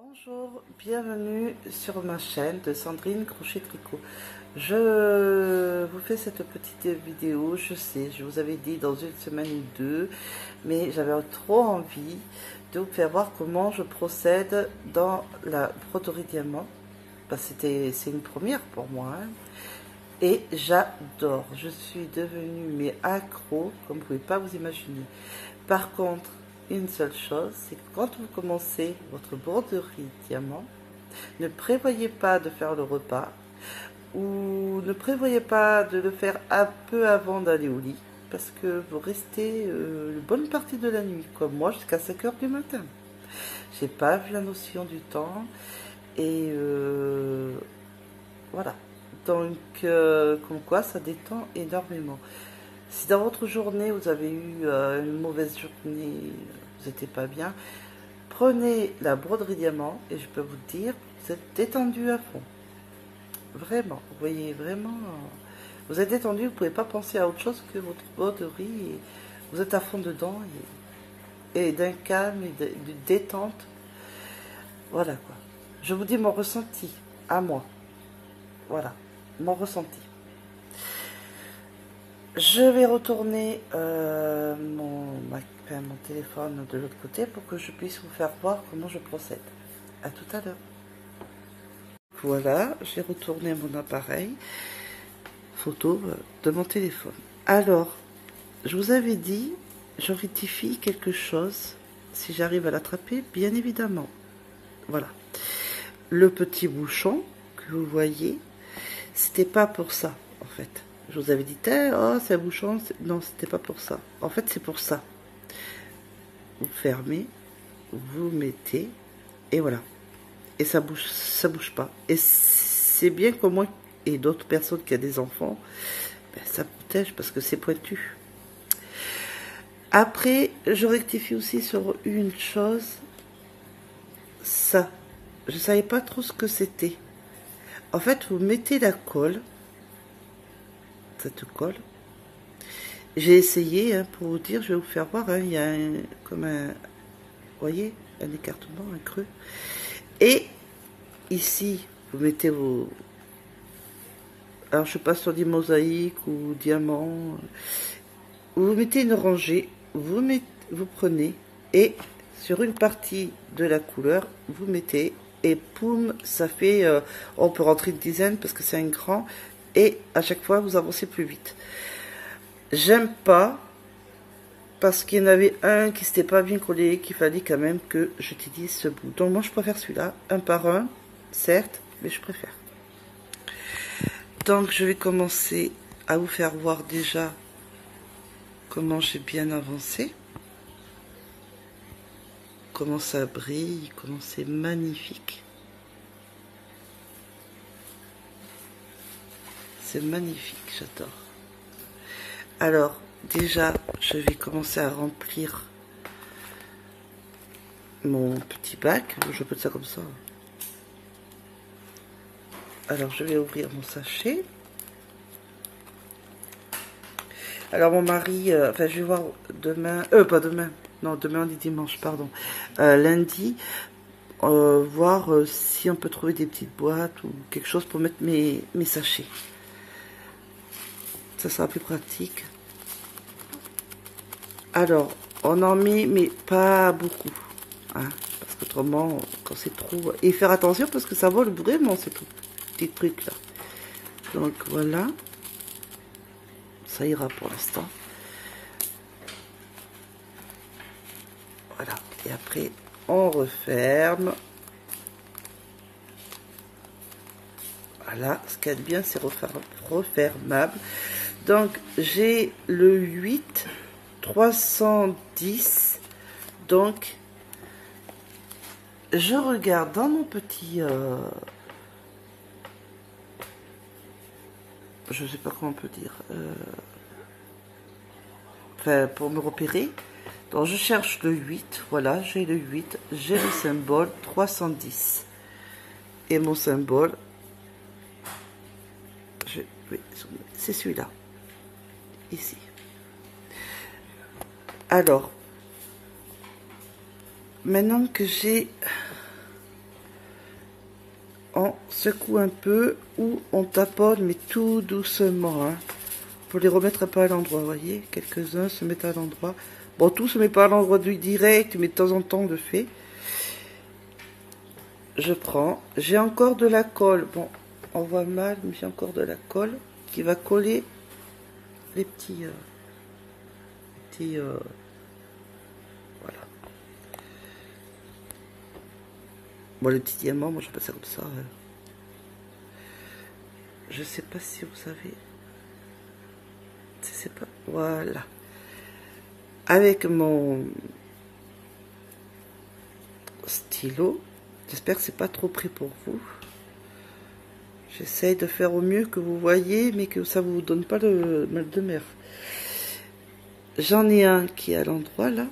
Bonjour, bienvenue sur ma chaîne de Sandrine Crochet Tricot. Je vous fais cette petite vidéo, je sais, je vous avais dit dans une semaine ou deux, mais j'avais trop envie de vous faire voir comment je procède dans la broderie diamant. C'est une première pour moi, hein. Et j'adore, je suis devenue mais accro, comme vous ne pouvez pas vous imaginer. Par contre, une seule chose, c'est que quand vous commencez votre broderie diamant, ne prévoyez pas de faire le repas ou ne prévoyez pas de le faire un peu avant d'aller au lit parce que vous restez une bonne partie de la nuit, comme moi, jusqu'à 5 heures du matin. J'ai pas vu la notion du temps et voilà. Donc, comme quoi, ça détend énormément. Si dans votre journée, vous avez eu une mauvaise journée, vous n'étiez pas bien, prenez la broderie diamant et je peux vous dire, vous êtes détendu à fond. Vraiment, vous voyez, vraiment, vous êtes détendu, vous ne pouvez pas penser à autre chose que votre broderie. Et vous êtes à fond dedans et d'un calme et de détente. Voilà quoi. Je vous dis mon ressenti à moi. Voilà, mon ressenti. Je vais retourner mon téléphone de l'autre côté pour que je puisse vous faire voir comment je procède. À tout à l'heure. Voilà, j'ai retourné mon appareil photo de mon téléphone. Alors, je vous avais dit, je rectifie quelque chose si j'arrive à l'attraper, bien évidemment. Voilà. Le petit bouchon que vous voyez, c'était pas pour ça, en fait. Je vous avais dit, oh, c'est un bouchon. Non, c'était pas pour ça. En fait, c'est pour ça. Vous fermez, vous mettez, et voilà. Et ça bouge pas. Et c'est bien que moi et d'autres personnes qui ont des enfants, ben, ça protège parce que c'est pointu. Après, je rectifie aussi sur une chose. Ça, je savais pas trop ce que c'était. En fait, vous mettez la colle. Cette colle. J'ai essayé, hein, pour vous dire, je vais vous faire voir, hein, il y a comme un, vous voyez, un écartement, un creux. Et ici, vous mettez vos, alors je sais pas sur des mosaïques ou diamants, vous mettez une rangée, vous prenez et sur une partie de la couleur, vous mettez et poum, ça fait, on peut rentrer une dizaine parce que c'est un grand et à chaque fois vous avancez plus vite. J'aime pas parce qu'il y en avait un qui s'était pas bien collé, qu'il fallait quand même que j'utilise ce bout. Donc moi je préfère celui-là, un par un, certes, mais je préfère. Donc je vais commencer à vous faire voir déjà comment j'ai bien avancé, comment ça brille, comment c'est magnifique. C'est magnifique, j'adore. Alors, déjà, je vais commencer à remplir mon petit bac. Je peux dire ça comme ça. Alors, je vais ouvrir mon sachet. Alors, mon mari, enfin, je vais voir demain, pas demain, non, demain on est dimanche, pardon, lundi, voir si on peut trouver des petites boîtes ou quelque chose pour mettre mes sachets. Ça sera plus pratique. Alors, on en met, mais pas beaucoup. Hein, parce qu'autrement, quand c'est trop... Et faire attention parce que ça vole vraiment, ces petits trucs là. Donc, voilà. Ça ira pour l'instant. Voilà. Et après, on referme. Voilà. Ce qu'il y a de bien, c'est refermable. Donc, j'ai le 8... 310. Donc je regarde dans mon petit je sais pas comment on peut dire, enfin pour me repérer. Donc je cherche le 8, voilà, j'ai le 8, j'ai le symbole 310 et mon symbole, oui, c'est celui-là, ici. Alors, maintenant que j'ai on secoue un peu ou on tapote, mais tout doucement, hein, pour les remettre un peu à l'endroit. Vous voyez, quelques-uns se mettent à l'endroit. Bon, tout se met pas à l'endroit du direct, mais de temps en temps on le fait. Je prends, j'ai encore de la colle. Bon, on voit mal, mais j'ai encore de la colle qui va coller les petits, voilà. Bon, les petits diamants, moi je passe ça comme ça. Je sais pas si vous savez. C'est pas. Voilà. Avec mon stylo, j'espère que c'est pas trop pris pour vous. J'essaye de faire au mieux que vous voyez, mais que ça vous donne pas le mal de mer. J'en ai un qui est à l'endroit là.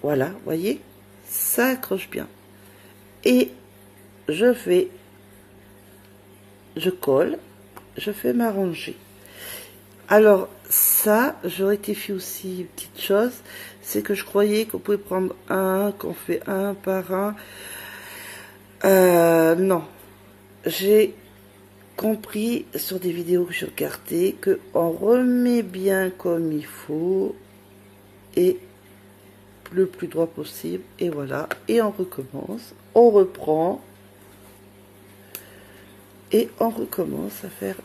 Voilà, voyez, ça accroche bien. Et je colle, je fais ma rangée. Alors ça, je rectifie aussi une petite chose, c'est que je croyais qu'on pouvait prendre un, qu'on fait un par un. Non, j'ai compris sur des vidéos que je regardais que on remet bien comme il faut et le plus droit possible, et voilà, et on recommence, on reprend et on recommence à faire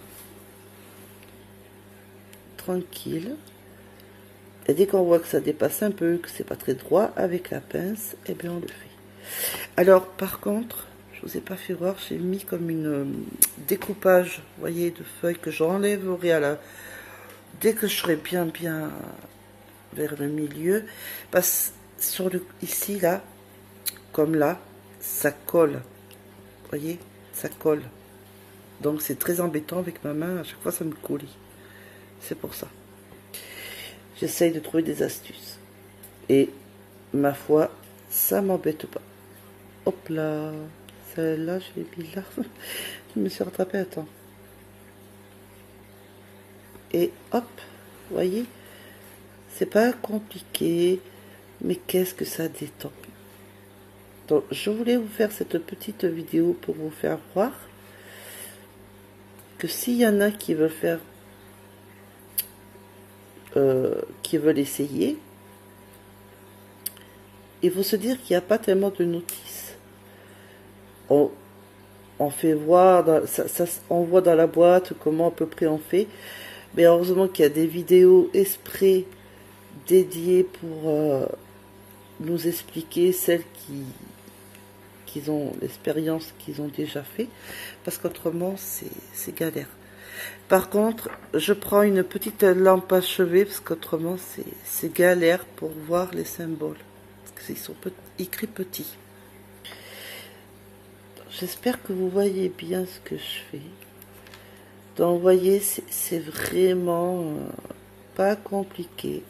tranquille. Et dès qu'on voit que ça dépasse un peu, que c'est pas très droit, avec la pince, et bien on le fait. Alors par contre, je vous ai pas fait voir, j'ai mis comme une découpage, vous voyez, de feuilles que j'enlèverai à la dès que je serai bien vers le milieu, parce sur le ici là, comme là, ça colle, vous voyez, ça colle. Donc c'est très embêtant avec ma main, à chaque fois ça me colle. C'est pour ça. J'essaye de trouver des astuces. Et ma foi, ça m'embête pas. Hop là, celle-là, je l'ai mis là. Je me suis rattrapée à temps. Et hop, vous voyez, c'est pas compliqué, mais qu'est-ce que ça détend. Donc, je voulais vous faire cette petite vidéo pour vous faire voir que s'il y en a qui veulent faire, qui veulent essayer, il faut se dire qu'il n'y a pas tellement de notices. On fait voir, on voit dans la boîte comment à peu près on fait, mais heureusement qu'il y a des vidéos exprès dédiées pour nous expliquer celles qui ont l'expérience qu'ils ont déjà fait, parce qu'autrement c'est galère. Par contre, je prends une petite lampe à chevet, parce qu'autrement c'est galère pour voir les symboles, parce qu'ils sont écrits petits. J'espère que vous voyez bien ce que je fais. Donc vous voyez, c'est vraiment pas compliqué.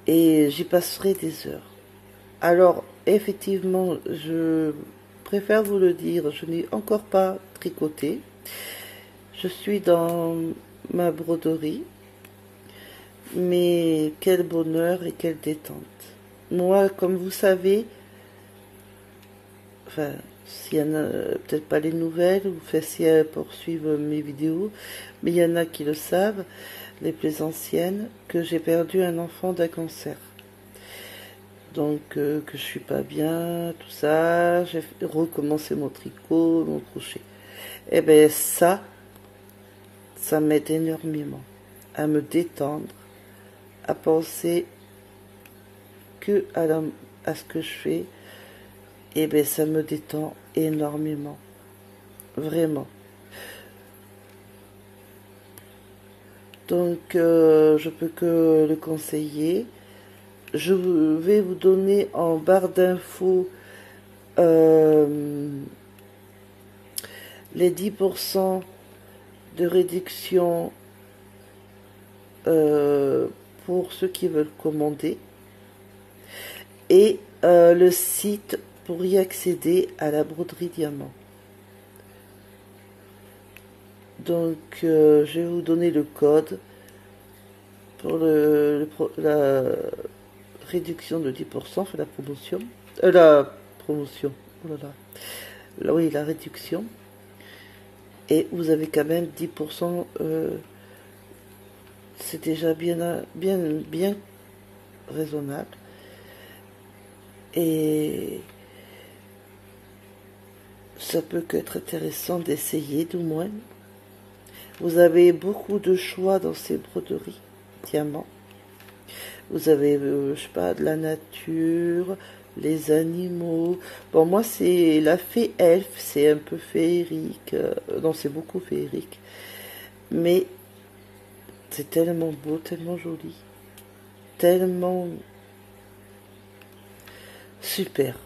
Et j'y passerai des heures. Alors, effectivement, je préfère vous le dire, je n'ai encore pas tricoté. Je suis dans ma broderie. Mais quel bonheur et quelle détente. Moi, comme vous savez, enfin, s'il y en a peut-être pas les nouvelles, ou fait si elles poursuivent mes vidéos, mais il y en a qui le savent, les plus anciennes, que j'ai perdu un enfant d'un cancer. Donc que je suis pas bien, tout ça, j'ai recommencé mon tricot, mon crochet. Et bien ça m'aide énormément à me détendre, à penser que à ce que je fais. Et bien ça me détend énormément, vraiment. Donc je peux que le conseiller. Je vais vous donner en barre d'infos les 10% de réduction pour ceux qui veulent commander, et le site pour y accéder à la broderie diamant. Donc je vais vous donner le code pour la réduction de 10%, enfin la promotion. La promotion. Oh là là. Là, oui, la réduction. Et vous avez quand même 10%. C'est déjà bien raisonnable. Et ça peut qu'être intéressant d'essayer, du moins. Vous avez beaucoup de choix dans ces broderies diamants. Vous avez, je sais pas, de la nature, les animaux. Bon, moi, c'est la fée elfe, c'est un peu féerique. Non, c'est beaucoup féerique. Mais c'est tellement beau, tellement joli. Tellement super.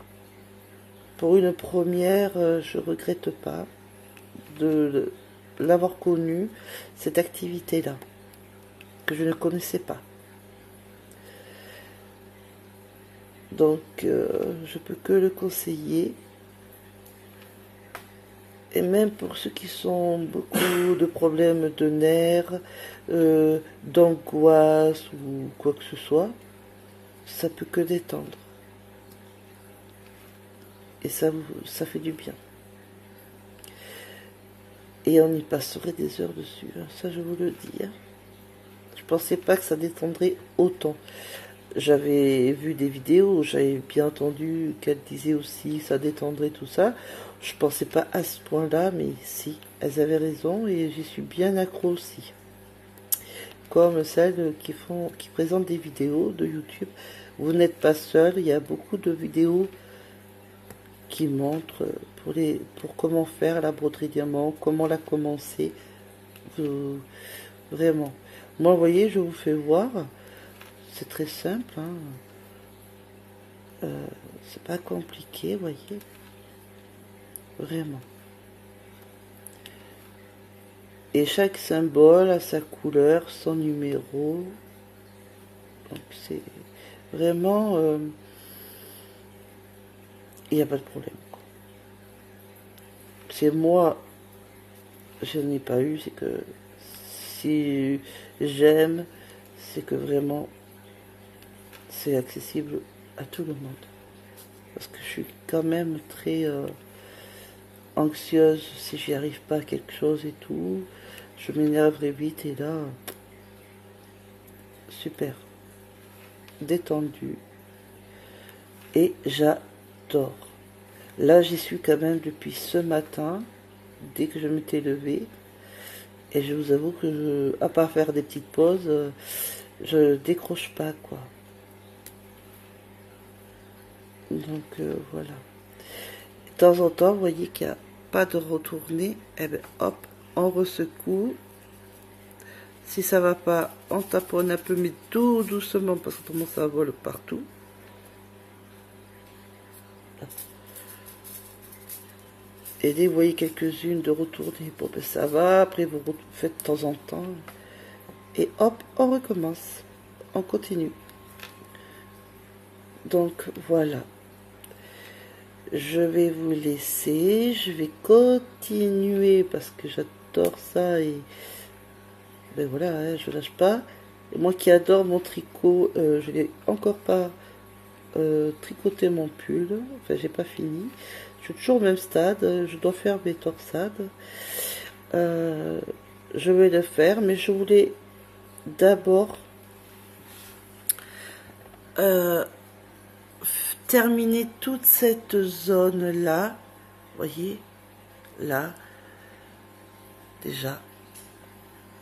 Pour une première, je regrette pas de l'avoir connue, cette activité-là, que je ne connaissais pas. Donc, je peux que le conseiller. Et même pour ceux qui ont beaucoup de problèmes de nerfs, d'angoisse ou quoi que ce soit, ça peut que détendre. Et ça fait du bien. Et on y passerait des heures dessus, hein, ça je vous le dis. Hein. Je pensais pas que ça détendrait autant. J'avais vu des vidéos, j'avais bien entendu qu'elles disaient aussi que ça détendrait tout ça. Je pensais pas à ce point-là, mais si, elles avaient raison et j'y suis bien accro aussi. Comme celles qui présentent des vidéos de YouTube. Vous n'êtes pas seul, il y a beaucoup de vidéos qui montrent pour comment faire la broderie diamant, comment la commencer. Vraiment. Moi, vous voyez, je vous fais voir. C'est très simple. Hein. C'est pas compliqué, vous voyez. Vraiment. Et chaque symbole a sa couleur, son numéro. Donc c'est vraiment... il n'y a pas de problème. C'est moi, je n'ai pas eu, c'est que si j'aime, c'est que vraiment c'est accessible à tout le monde. Parce que je suis quand même très anxieuse si j'y arrive pas à quelque chose et tout. Je m'énerverai vite et là, super. Détendu. Et j'adore. Là, j'y suis quand même depuis ce matin, dès que je m'étais levée. Et je vous avoue que, à part faire des petites pauses, je décroche pas, quoi. Donc, voilà. De temps en temps, vous voyez qu'il n'y a pas de retourner. Et bien, hop, on ressecoue. Si ça va pas, on taponne un peu, mais tout doucement, parce que autrement ça vole partout. Et dès que vous voyez quelques-unes de retourner, bon ben ça va, après vous faites de temps en temps. Et hop, on recommence. On continue. Donc voilà. Je vais vous laisser. Je vais continuer parce que j'adore ça. Et ben voilà, hein, je lâche pas. Et moi qui adore mon tricot, je n'ai encore pas tricoté mon pull. Enfin, j'ai pas fini. Je suis toujours au même stade. Je dois faire mes torsades. Je vais le faire, mais je voulais d'abord terminer toute cette zone là, voyez, là, déjà.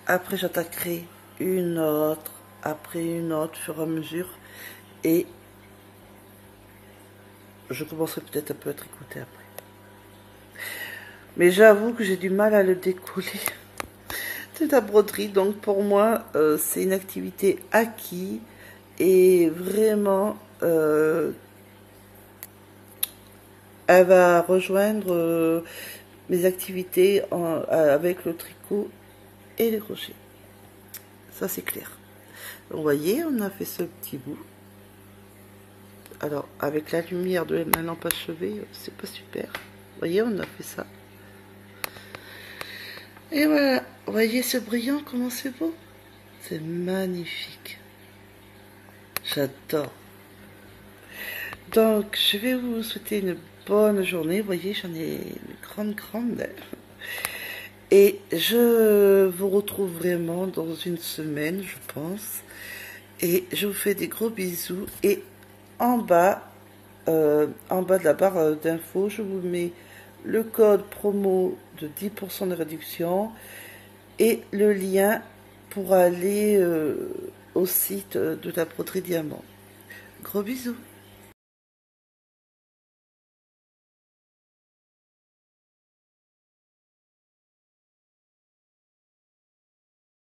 Après j'attaquerai une autre, après une autre, au fur et à mesure, et je commencerai peut-être un peu à tricoter après. Mais j'avoue que j'ai du mal à le décoller. C'est la broderie, donc pour moi, c'est une activité acquise et vraiment, elle va rejoindre mes activités avec le tricot et les crochets. Ça, c'est clair. Donc, vous voyez, on a fait ce petit bout. Alors, avec la lumière de ma lampe à chevet, c'est pas super. Vous voyez, on a fait ça. Et voilà, vous voyez ce brillant, comment c'est beau? C'est magnifique. J'adore. Donc, je vais vous souhaiter une bonne journée. Vous voyez, j'en ai une grande. Et je vous retrouve vraiment dans une semaine, je pense. Et je vous fais des gros bisous. Et en bas de la barre d'infos, je vous mets le code promo de 10% de réduction et le lien pour aller au site de la broderie Diamant. Gros bisous.